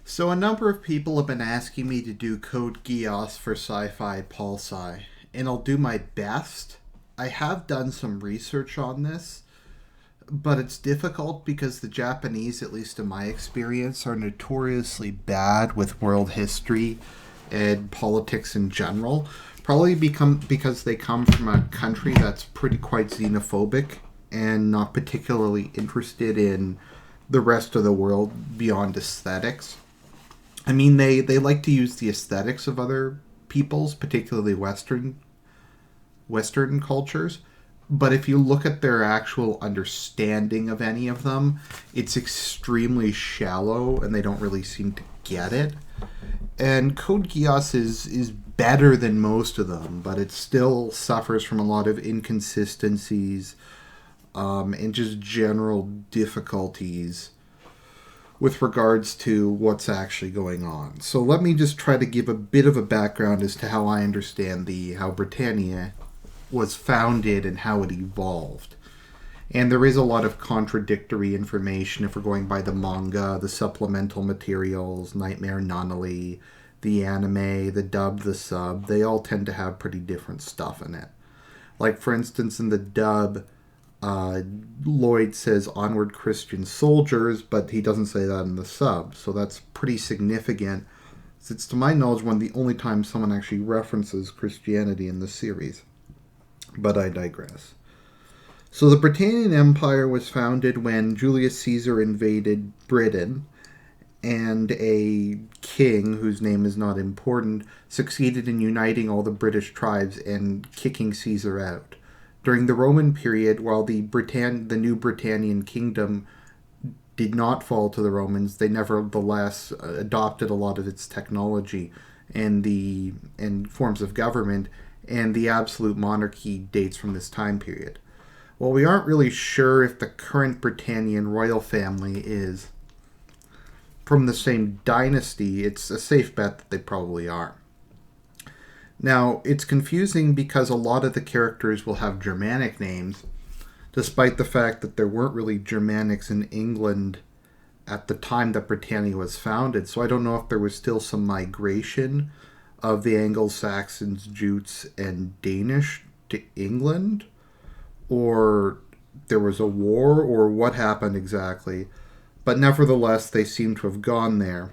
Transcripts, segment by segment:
So a number of people have been asking me to do Code Geass for Sci-fi Pol Sci, and I'll do my best. I have done some research on this, but it's difficult because the Japanese, at least in my experience, are notoriously bad with world history and politics in general. Probably because they come from a country that's pretty quite xenophobic and not particularly interested in the rest of the world beyond aesthetics. I mean, they like to use the aesthetics of other peoples, particularly Western cultures. But if you look at their actual understanding of any of them, it's extremely shallow, and they don't really seem to get it. And Code Geass is better than most of them, but it still suffers from a lot of inconsistencies and just general difficulties with regards to what's actually going on. So let me just try to give a bit of a background as to how I understand the how Britannia was founded and how it evolved. And there is a lot of contradictory information if we're going by the manga, the supplemental materials, Nightmare Nunnery, the anime, the dub, the sub. They all tend to have pretty different stuff in it. Like, for instance, in the dub, Lloyd says onward Christian soldiers, but he doesn't say that in the sub. So that's pretty significant. It's, to my knowledge, one of the only times someone actually references Christianity in the series. But I digress. So the Britannian Empire was founded when Julius Caesar invaded Britain, and a king, whose name is not important, succeeded in uniting all the British tribes and kicking Caesar out. During the Roman period, while the new Britannian kingdom did not fall to the Romans, they nevertheless adopted a lot of its technology and forms of government, and the absolute monarchy dates from this time period. Well, we aren't really sure if the current Britannian royal family is from the same dynasty. It's a safe bet that they probably are. Now, it's confusing because a lot of the characters will have Germanic names, despite the fact that there weren't really Germanics in England at the time that Britannia was founded. So I don't know if there was still some migration of the Anglo-Saxons, Jutes, and Danish to England, or there was a war, or what happened exactly. But nevertheless, they seem to have gone there.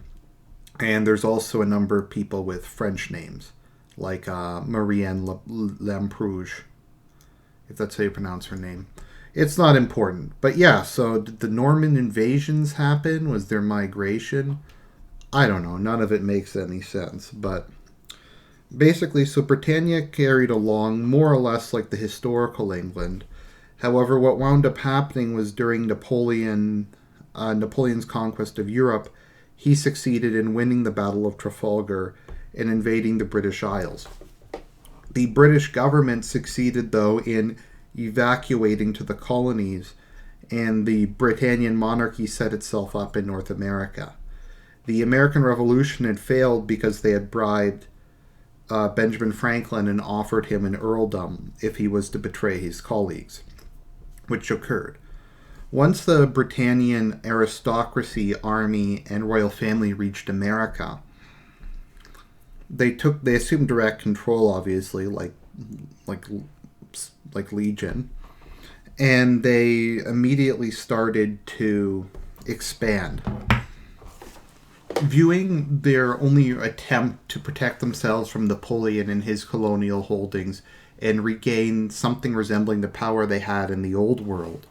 And there's also a number of people with French names, like Marianne Lamprouje, if that's how you pronounce her name. It's not important. But yeah, so did the Norman invasions happen? Was there migration? I don't know. None of it makes any sense. But basically, so Britannia carried along more or less like the historical England. However, what wound up happening was during Napoleon's conquest of Europe, he succeeded in winning the Battle of Trafalgar and invading the British Isles. The British government succeeded, though, in evacuating to the colonies, and the Britannian monarchy set itself up in North America. The American Revolution had failed because they had bribed Benjamin Franklin and offered him an earldom if he was to betray his colleagues, which occurred. Once the Britannian aristocracy, army, and royal family reached America, they assumed direct control, obviously, like Legion, and they immediately started to expand, viewing their only attempt to protect themselves from Napoleon and his colonial holdings and regain something resembling the power they had in the old world.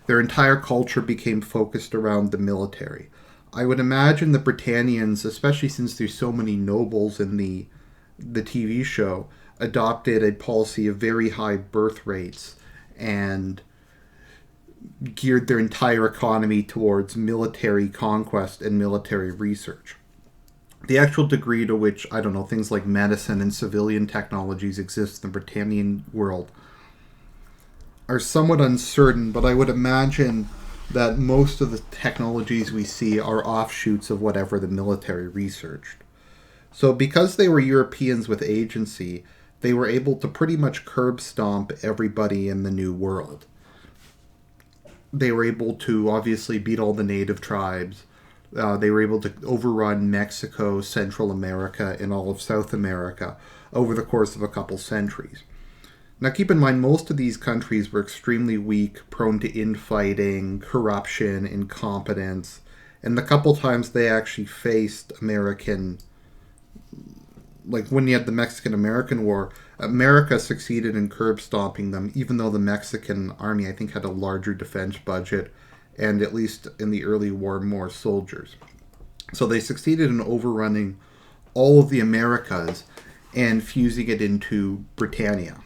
Their entire culture became focused around the military. I would imagine the Britannians, especially since there's so many nobles in the TV show, adopted a policy of very high birth rates and geared their entire economy towards military conquest and military research. The actual degree to which, I don't know, things like medicine and civilian technologies exist in the Britannian world are somewhat uncertain, but I would imagine that most of the technologies we see are offshoots of whatever the military researched. So because they were Europeans with agency, they were able to pretty much curb stomp everybody in the New World. They were able to obviously beat all the native tribes. They were able to overrun Mexico, Central America, and all of South America over the course of a couple centuries. Now keep in mind, most of these countries were extremely weak, prone to infighting, corruption, incompetence, and the couple times they actually faced American, like when you had the Mexican-American War, America succeeded in curb stomping them, even though the Mexican army, I think, had a larger defense budget and, at least in the early war, more soldiers. So they succeeded in overrunning all of the Americas and fusing it into Britannia.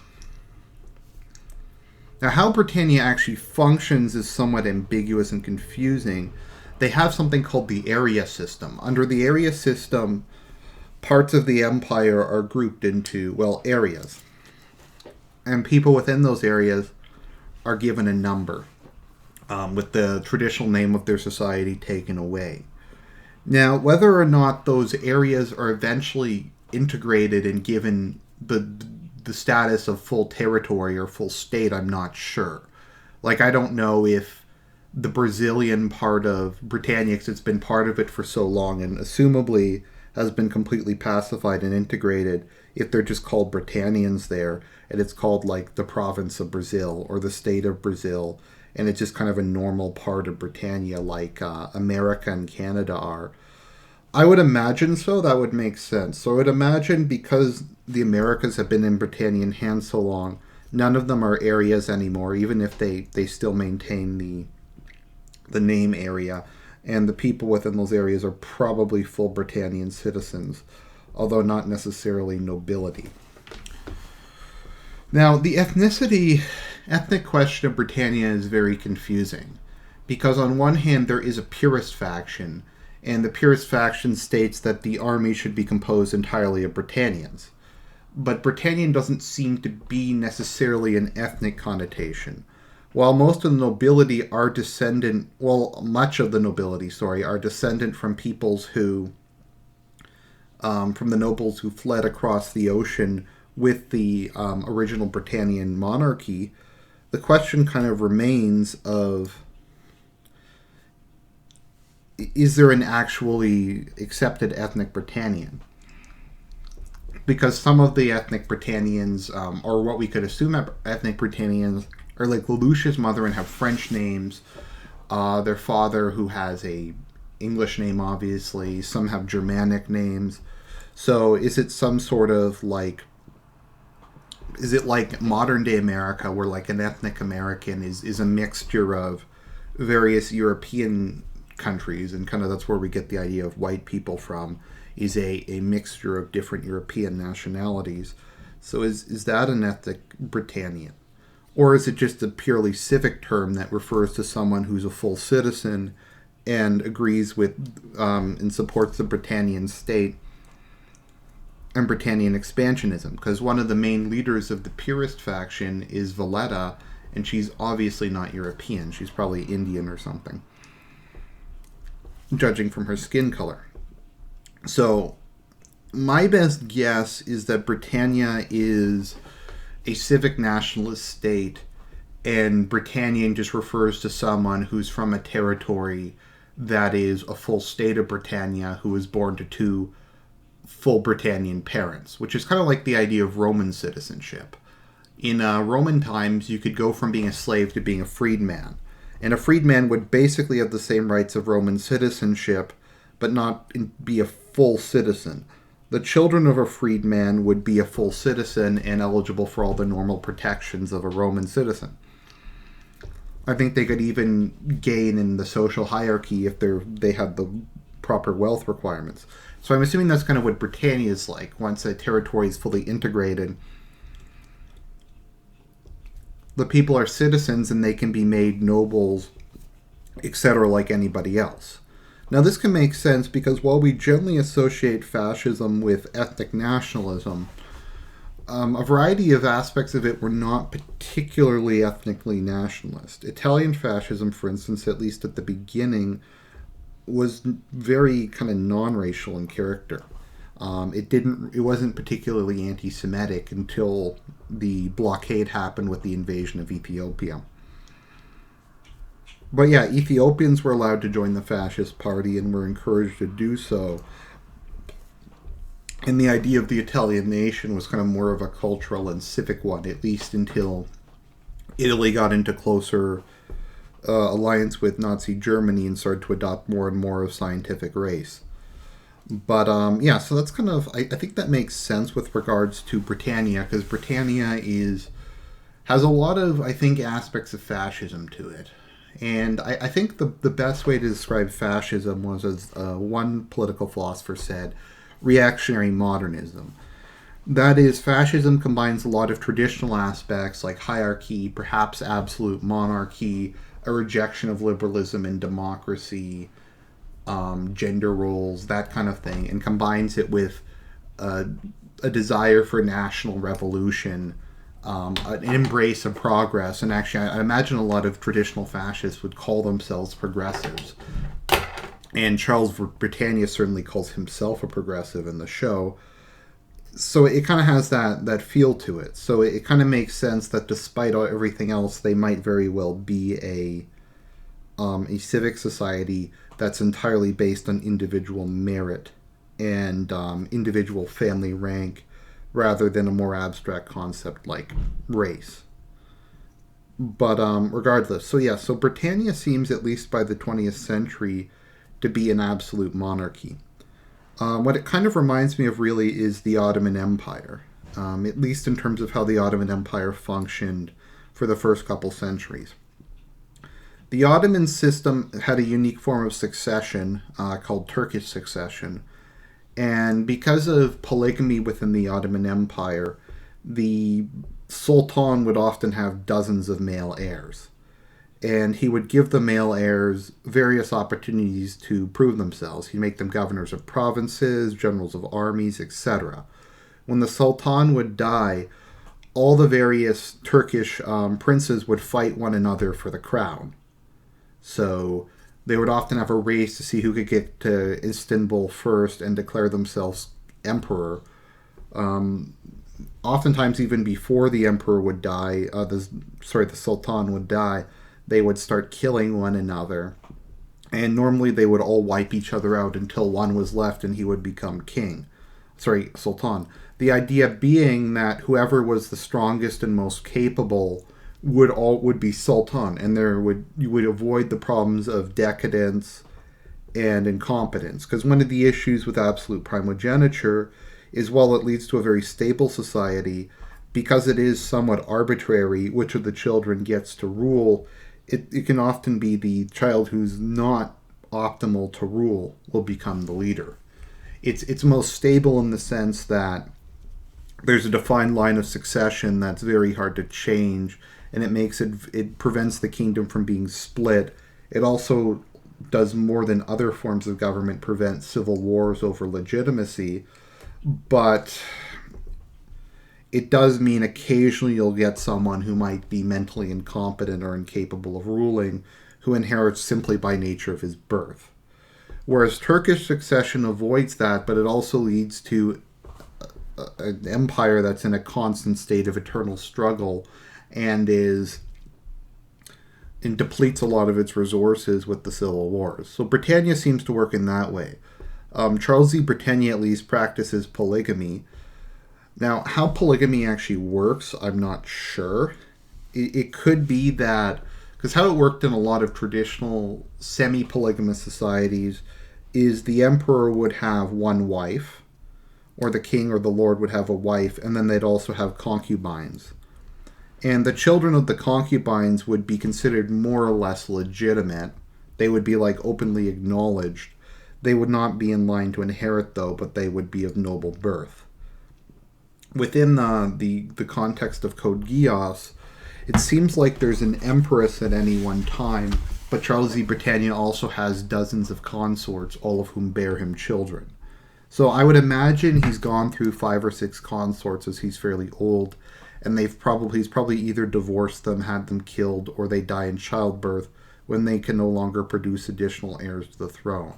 Now, how Britannia actually functions is somewhat ambiguous and confusing. They have something called the area system. Under the area system, parts of the empire are grouped into, well, areas. And people within those areas are given a number, with the traditional name of their society taken away. Now, whether or not those areas are eventually integrated and given the status of full territory or full state, I'm not sure. Like, I don't know if the Brazilian part of Britannia, because it's been part of it for so long and assumably has been completely pacified and integrated, if they're just called Britannians there, and it's called like the province of Brazil or the state of Brazil, and it's just kind of a normal part of Britannia like America and Canada are. I would imagine so. That would make sense. So I would imagine because the Americas have been in Britannian hands so long, none of them are areas anymore, even if they still maintain the name area. And the people within those areas are probably full Britannian citizens, although not necessarily nobility. Now, the ethnic question of Britannia is very confusing, because on one hand there is a purist faction, and the purist faction states that the army should be composed entirely of Britannians. But Britannian doesn't seem to be necessarily an ethnic connotation. While most of the nobility are descendant, well, much of the nobility, are descendant from peoples who, from the nobles who fled across the ocean with the original Britannian monarchy, the question kind of remains of, is there an actually accepted ethnic Britannian? Because some of the ethnic Britannians, or what we could assume ethnic Britannians, are like Lelouch's mother and have French names. Their father, who has a English name, obviously. Some have Germanic names. So is it some sort of like... Is it like modern day America, where like an ethnic American is a mixture of various European countries, and kind of that's where we get the idea of white people from, is a mixture of different European nationalities. So is that an ethnic Britannian? Or is it just a purely civic term that refers to someone who's a full citizen and agrees with and supports the Britannian state and Britannian expansionism? Because one of the main leaders of the purist faction is Valletta, and she's obviously not European. She's probably Indian or something, judging from her skin color. So my best guess is that Britannia is a civic nationalist state, and Britannian just refers to someone who's from a territory that is a full state of Britannia, who was born to two full Britannian parents, which is kind of like the idea of Roman citizenship. In Roman times, you could go from being a slave to being a freedman, and a freedman would basically have the same rights of Roman citizenship, but not be a full citizen. The children of a freedman would be a full citizen and eligible for all the normal protections of a Roman citizen. I think they could even gain in the social hierarchy if they had the proper wealth requirements. So I'm assuming that's kind of what Britannia is like. Once a territory is fully integrated, the people are citizens and they can be made nobles, etc., like anybody else. Now, this can make sense because while we generally associate fascism with ethnic nationalism, a variety of aspects of it were not particularly ethnically nationalist. Italian fascism, for instance, at least at the beginning, was very kind of non-racial in character. It wasn't particularly anti-Semitic until the blockade happened with the invasion of Ethiopia. But yeah, Ethiopians were allowed to join the fascist party and were encouraged to do so. And the idea of the Italian nation was kind of more of a cultural and civic one, at least until Italy got into closer alliance with Nazi Germany and started to adopt more and more of scientific race. But yeah, so that's kind of, I think that makes sense with regards to Britannia, because Britannia has a lot of, I think, aspects of fascism to it. And I think the best way to describe fascism was, as one political philosopher said, reactionary modernism. That is, fascism combines a lot of traditional aspects like hierarchy, perhaps absolute monarchy, a rejection of liberalism and democracy, gender roles, that kind of thing, and combines it with a desire for national revolution, an embrace of progress. And actually, I imagine a lot of traditional fascists would call themselves progressives. And Charles Britannia certainly calls himself a progressive in the show. So it kind of has that feel to it. So it kind of makes sense that despite everything else, they might very well be a civic society that's entirely based on individual merit and individual family rank, rather than a more abstract concept like race. But regardless, so Britannia seems, at least by the 20th century, to be an absolute monarchy. What it kind of reminds me of really is the Ottoman Empire, at least in terms of how the Ottoman Empire functioned for the first couple centuries. The Ottoman system had a unique form of succession called Turkish succession, and because of polygamy within the Ottoman Empire, the Sultan would often have dozens of male heirs. And he would give the male heirs various opportunities to prove themselves. He'd make them governors of provinces, generals of armies, etc. When the Sultan would die, all the various Turkish princes would fight one another for the crown. So they would often have a race to see who could get to Istanbul first and declare themselves emperor. Oftentimes, even before the emperor would die, the Sultan would die, they would start killing one another. And normally they would all wipe each other out until one was left and he would become Sultan. The idea being that whoever was the strongest and most capable would be Sultan, and you would avoid the problems of decadence and incompetence. Because one of the issues with absolute primogeniture is, while it leads to a very stable society, because it is somewhat arbitrary which of the children gets to rule, it can often be the child who's not optimal to rule will become the leader. It's most stable in the sense that there's a defined line of succession that's very hard to change, and it prevents the kingdom from being split. It also does, more than other forms of government, prevent civil wars over legitimacy, but it does mean occasionally you'll get someone who might be mentally incompetent or incapable of ruling, who inherits simply by nature of his birth. Whereas Turkish succession avoids that, but it also leads to an empire that's in a constant state of eternal struggle and depletes a lot of its resources with the civil wars. So Britannia seems to work in that way. Charles Z. Britannia at least practices polygamy. Now, how polygamy actually works, I'm not sure. It could be that, because how it worked in a lot of traditional semi-polygamous societies is the emperor would have one wife, or the king or the lord would have a wife, and then they'd also have concubines. And the children of the concubines would be considered more or less legitimate. They would be openly acknowledged. They would not be in line to inherit, though, but they would be of noble birth. Within the context of Code Geass, it seems like there's an empress at any one time, but Charles Z. Britannia also has dozens of consorts, all of whom bear him children. So I would imagine he's gone through 5 or 6 consorts as he's fairly old, and he's probably either divorced them, had them killed, or they die in childbirth when they can no longer produce additional heirs to the throne.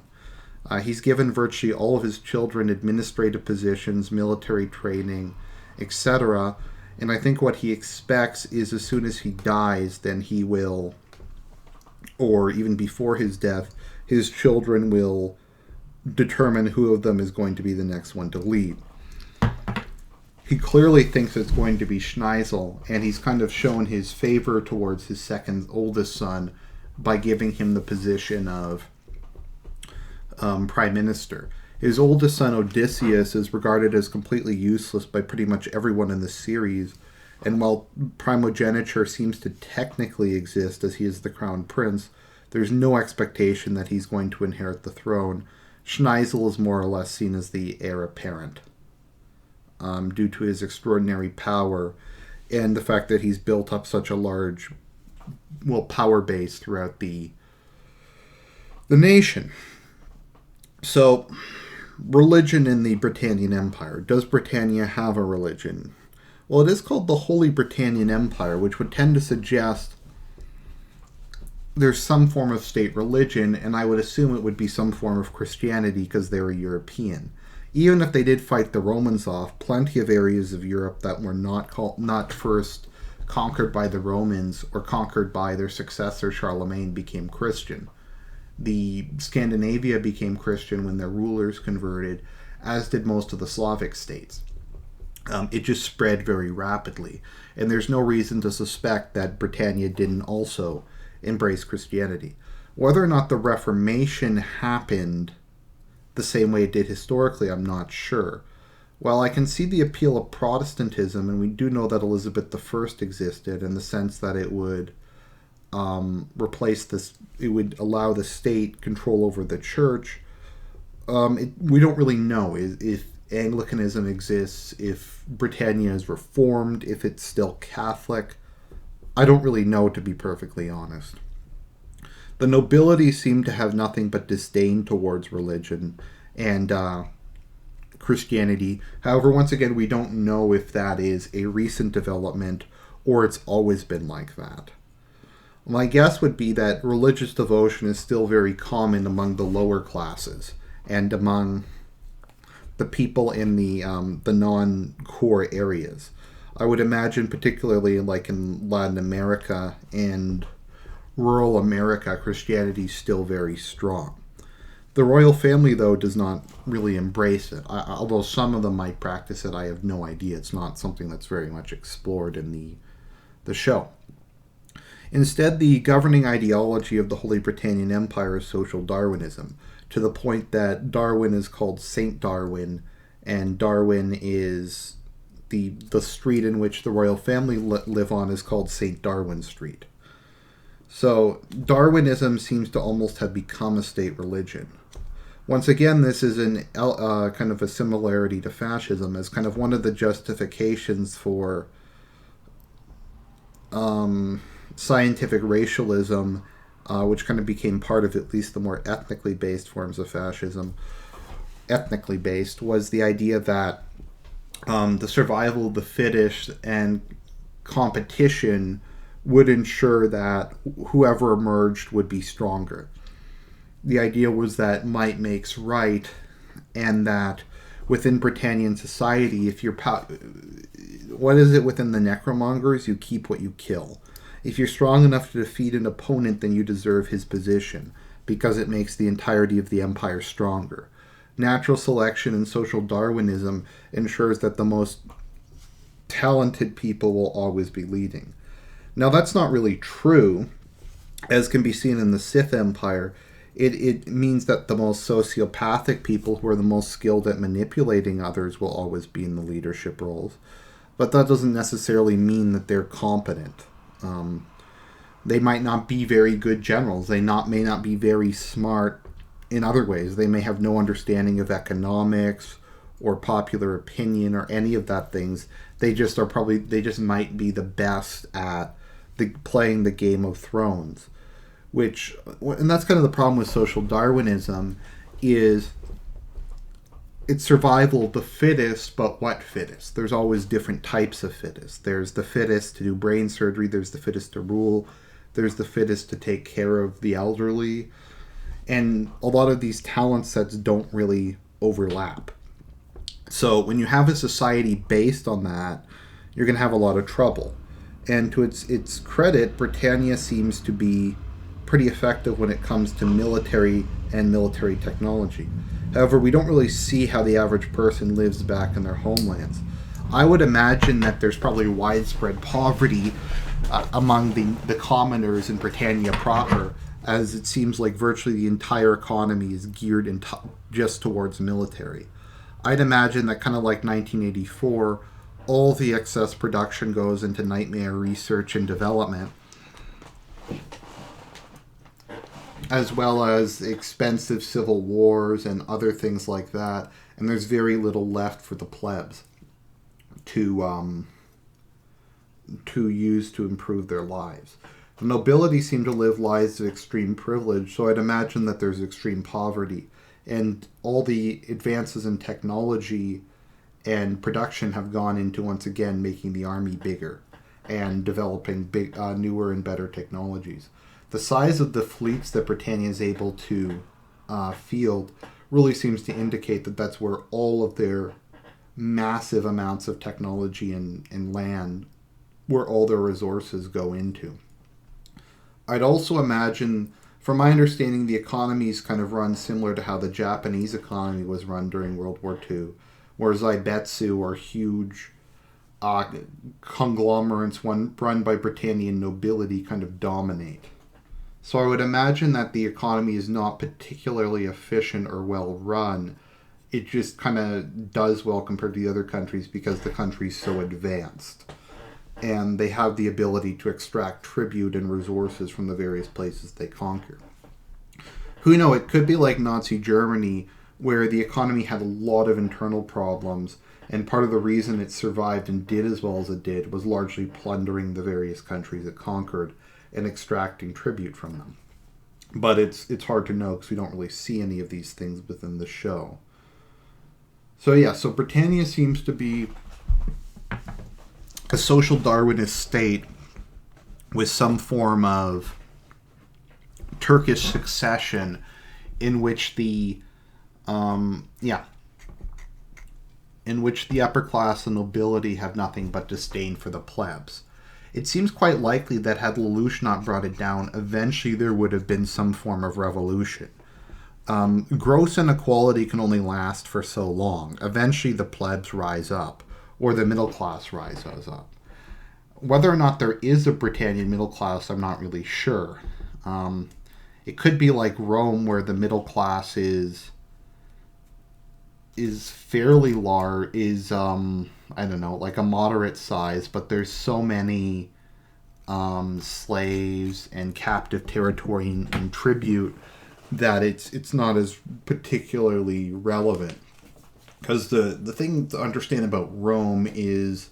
He's given virtually all of his children administrative positions, military training, etc. And I think what he expects is, as soon as he dies, then he will or even before his death, his children will determine who of them is going to be the next one to lead. He clearly thinks it's going to be Schneisel, and he's kind of shown his favor towards his second oldest son by giving him the position of prime minister. His oldest son, Odysseus, is regarded as completely useless by pretty much everyone in the series, and while primogeniture seems to technically exist as he is the crown prince, there's no expectation that he's going to inherit the throne. Schneisel is more or less seen as the heir apparent, due to his extraordinary power and the fact that he's built up such a large, power base throughout the nation. So, religion in the Britannian Empire. Does Britannia have a religion? Well, it is called the Holy Britannian Empire, which would tend to suggest there's some form of state religion, and I would assume it would be some form of Christianity because they were European. Even if they did fight the Romans off, plenty of areas of Europe that were not first conquered by the Romans or conquered by their successor Charlemagne became Christian. The Scandinavia became Christian when their rulers converted, as did most of the Slavic states. It just spread very rapidly, and there's no reason to suspect that Britannia didn't also embrace Christianity. Whether or not the Reformation happened the same way it did historically, I'm not sure. While I can see the appeal of Protestantism, and we do know that Elizabeth I existed in the sense that it would replace this, it would allow the state control over the church. We don't really know if Anglicanism exists, if Britannia is reformed, if it's still Catholic. I don't really know, to be perfectly honest. The nobility seem to have nothing but disdain towards religion and Christianity. However, once again, we don't know if that is a recent development or it's always been like that. My guess would be that religious devotion is still very common among the lower classes and among the people in the non-core areas. I would imagine, particularly like in Latin America and rural America, Christianity is still very strong. The royal family, though, does not really embrace it. Although some of them might practice it, I have no idea. It's not something that's very much explored in the show. Instead, the governing ideology of the Holy Britannian Empire is social Darwinism, to the point that Darwin is called Saint Darwin, and Darwin is the street in which the royal family live on is called Saint Darwin Street. So Darwinism seems to almost have become a state religion. Once again, this is kind of a similarity to fascism, as kind of one of the justifications for scientific racialism, which kind of became part of at least the more ethnically based forms of fascism. Ethnically based was the idea that the survival of the fittest and competition would ensure that whoever emerged would be stronger. The idea was that might makes right, and that within Britannian society, if you're what is it within the necromongers? You keep what you kill. If you're strong enough to defeat an opponent, then you deserve his position, because it makes the entirety of the empire stronger. Natural selection and social Darwinism ensures that the most talented people will always be leading. Now, that's not really true, as can be seen in the Sith Empire. It means that the most sociopathic people who are the most skilled at manipulating others will always be in the leadership roles. But that doesn't necessarily mean that they're competent. They might not be very good generals. They may not be very smart in other ways. They may have no understanding of economics or popular opinion or any of that things. They just might be the best at playing the Game of Thrones. And that's kind of the problem with social Darwinism, is it's survival of the fittest, but what fittest? There's always different types of fittest. There's the fittest to do brain surgery, there's the fittest to rule, there's the fittest to take care of the elderly, and a lot of these talent sets don't really overlap. So when you have a society based on that, you're going to have a lot of trouble. And to its credit, Britannia seems to be pretty effective when it comes to military and military technology. However, we don't really see how the average person lives back in their homelands. I would imagine that there's probably widespread poverty among the commoners in Britannia proper, as it seems like virtually the entire economy is geared just towards military. I'd imagine that, kind of like 1984, all the excess production goes into nightmare research and development, as well as expensive civil wars and other things like that, and there's very little left for the plebs to use to improve their lives. The nobility seem to live lives of extreme privilege, so I'd imagine that there's extreme poverty, and all the advances in technology and production have gone into, once again, making the army bigger and developing newer and better technologies. The size of the fleets that Britannia is able to field really seems to indicate that that's where all of their massive amounts of technology and land, where all their resources go into. I'd also imagine, from my understanding, the economies kind of run similar to how the Japanese economy was run during World War II, where zaibetsu, or huge conglomerates run by Britannian nobility, kind of dominate. So I would imagine that the economy is not particularly efficient or well run. It just kind of does well compared to the other countries because the country's so advanced. And they have the ability to extract tribute and resources from the various places they conquer. Who knows, it could be like Nazi Germany, where the economy had a lot of internal problems, and part of the reason it survived and did as well as it did was largely plundering the various countries it conquered and extracting tribute from them. But it's hard to know because we don't really see any of these things within the show. So Britannia seems to be a social Darwinist state with some form of Turkish succession in which the upper class and nobility have nothing but disdain for the plebs. It seems quite likely that had Lelouch not brought it down, eventually there would have been some form of revolution. Gross inequality can only last for so long. Eventually the plebs rise up, or the middle class rises up. Whether or not there is a Britannian middle class, I'm not really sure. It could be like Rome, where the middle class is fairly large, like a moderate size, but there's so many slaves and captive territory and tribute that it's not as particularly relevant. Because the thing to understand about Rome is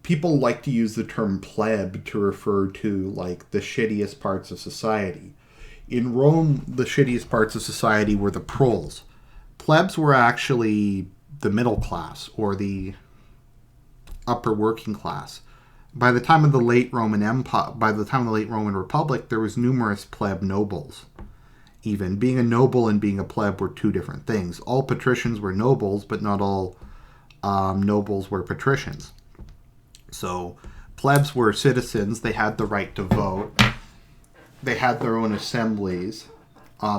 people like to use the term pleb to refer to like the shittiest parts of society. In Rome, the shittiest parts of society were the proles. Plebs were actually the middle class or the upper working class. By the time of the late Roman Republic, there was numerous pleb nobles. Even being a noble and being a pleb were two different things. All patricians were nobles, but not all nobles were patricians. So plebs were citizens. They had the right to vote. They had their own assemblies.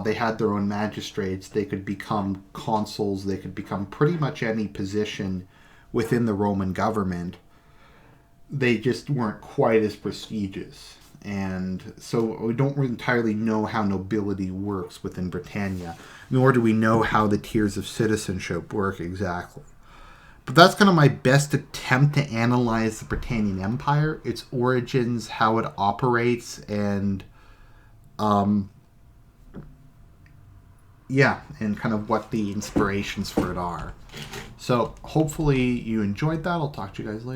They had their own magistrates. They could become consuls. They could become pretty much any position within the Roman government. They just weren't quite as prestigious. And so we don't entirely know how nobility works within Britannia, nor do we know how the tiers of citizenship work exactly. But that's kind of my best attempt to analyze the Britannian Empire, its origins, how it operates, and and kind of what the inspirations for it are. So hopefully you enjoyed that. I'll talk to you guys later.